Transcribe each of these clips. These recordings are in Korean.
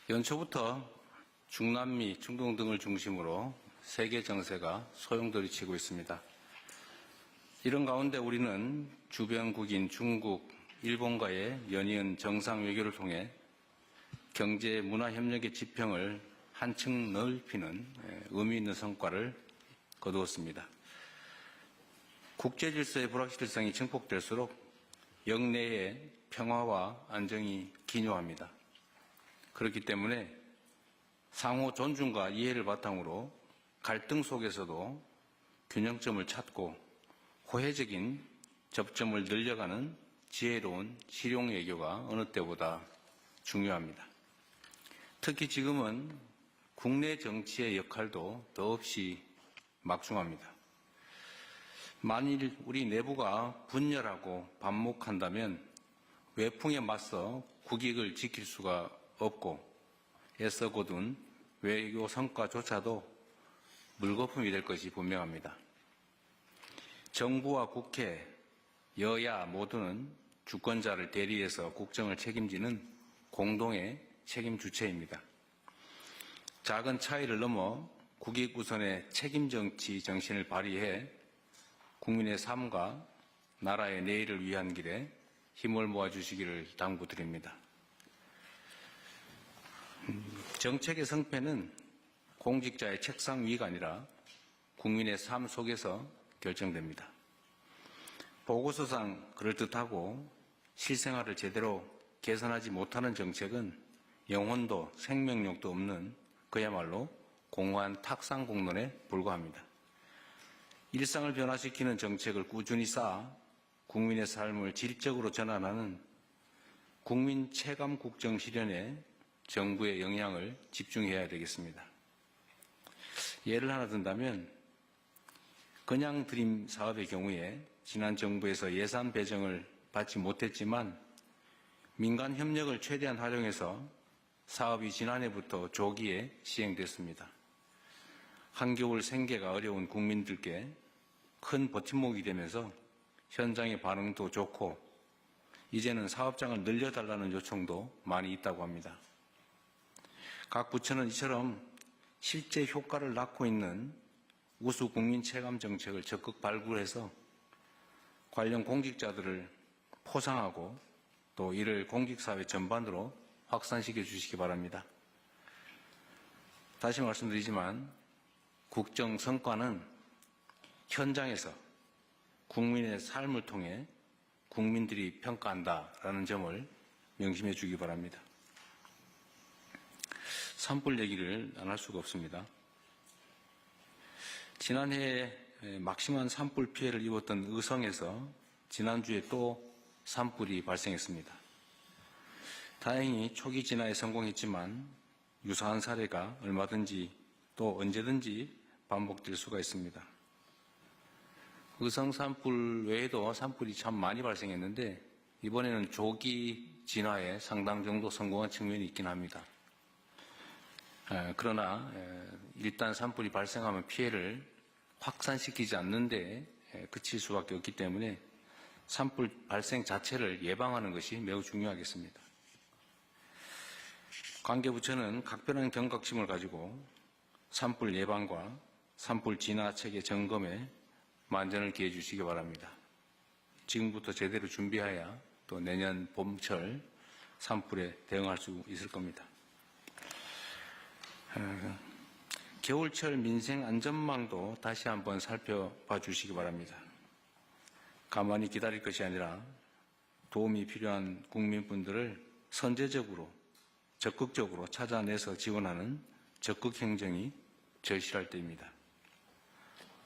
연초부터 중남미, 중동 등을 중심으로 세계 정세가 소용돌이치고 있습니다. 이런 가운데 우리는 주변국인 중국, 일본과의 연이은 정상 외교를 통해 경제 문화 협력의 지평을 한층 넓히는 의미 있는 성과를 거두었습니다. 국제 질서의 불확실성이 증폭될수록 영내의 평화와 안정이 기묘합니다. 그렇기 때문에 상호 존중과 이해를 바탕으로 갈등 속에서도 균형점을 찾고 호혜적인 접점을 늘려가는 지혜로운 실용 외교가 어느 때보다 중요합니다. 특히 지금은 국내 정치의 역할도 더없이 막중합니다. 만일 우리 내부가 분열하고 반목한다면 외풍에 맞서 국익을 지킬 수가 없고 애써 거둔 외교 성과조차도 물거품이 될 것이 분명합니다. 정부와 국회, 여야 모두는 주권자를 대리해서 국정을 책임지는 공동의 책임 주체입니다. 작은 차이를 넘어 국익 우선의 책임 정치 정신을 발휘해 국민의 삶과 나라의 내일을 위한 길에 힘을 모아주시기를 당부드립니다. 정책의 성패는 공직자의 책상 위가 아니라 국민의 삶 속에서 결정됩니다. 보고서상 그럴듯하고 실생활을 제대로 개선하지 못하는 정책은 영혼도 생명력도 없는 그야말로 공허한 탁상공론에 불과합니다. 일상을 변화시키는 정책을 꾸준히 쌓아 국민의 삶을 질적으로 전환하는 국민 체감 국정 실현에 정부의 역량을 집중해야 되겠습니다. 예를 하나 든다면 그냥 드림 사업의 경우에 지난 정부에서 예산 배정을 받지 못했지만 민간 협력을 최대한 활용해서 사업이 지난해부터 조기에 시행됐습니다. 한겨울 생계가 어려운 국민들께 큰 버팀목이 되면서 현장의 반응도 좋고 이제는 사업장을 늘려달라는 요청도 많이 있다고 합니다. 각 부처는 이처럼 실제 효과를 낳고 있는 우수 국민 체감 정책을 적극 발굴해서 관련 공직자들을 포상하고 또 이를 공직사회 전반으로 확산시켜 주시기 바랍니다. 다시 말씀드리지만 국정 성과는 현장에서 국민의 삶을 통해 국민들이 평가한다라는 점을 명심해 주기 바랍니다. 산불 얘기를 안 할 수가 없습니다. 지난해에 막심한 산불 피해를 입었던 의성에서 지난주에 또 산불이 발생했습니다. 다행히 초기 진화에 성공했지만 유사한 사례가 얼마든지 또 언제든지 반복될 수가 있습니다. 의성 산불 외에도 산불이 참 많이 발생했는데 이번에는 조기 진화에 상당 정도 성공한 측면이 있긴 합니다. 그러나 일단 산불이 발생하면 피해를 확산시키지 않는데 그칠 수밖에 없기 때문에 산불 발생 자체를 예방하는 것이 매우 중요하겠습니다. 관계부처는 각별한 경각심을 가지고 산불 예방과 산불 진화 체계 점검에 만전을 기해 주시기 바랍니다. 지금부터 제대로 준비해야 또 내년 봄철 산불에 대응할 수 있을 겁니다. 겨울철 민생 안전망도 다시 한번 살펴봐 주시기 바랍니다. 가만히 기다릴 것이 아니라 도움이 필요한 국민분들을 선제적으로 적극적으로 찾아내서 지원하는 적극 행정이 절실할 때입니다.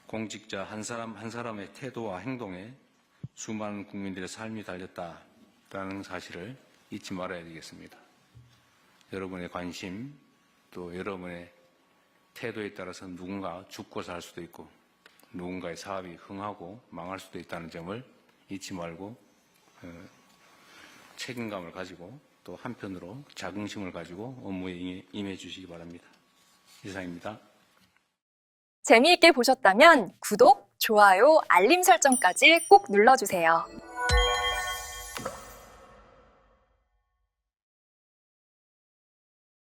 공직자 한 사람 한 사람의 태도와 행동에 수많은 국민들의 삶이 달렸다라는 사실을 잊지 말아야 되겠습니다. 여러분의 관심 또 여러분의 태도에 따라서 누군가 죽고 살 수도 있고 누군가의 사업이 흥하고 망할 수도 있다는 점을 잊지 말고 책임감을 가지고 또 한편으로 자긍심을 가지고 업무에 임해 주시기 바랍니다. 이상입니다. 재미있게 보셨다면 구독, 좋아요, 알림 설정까지 꼭 눌러주세요.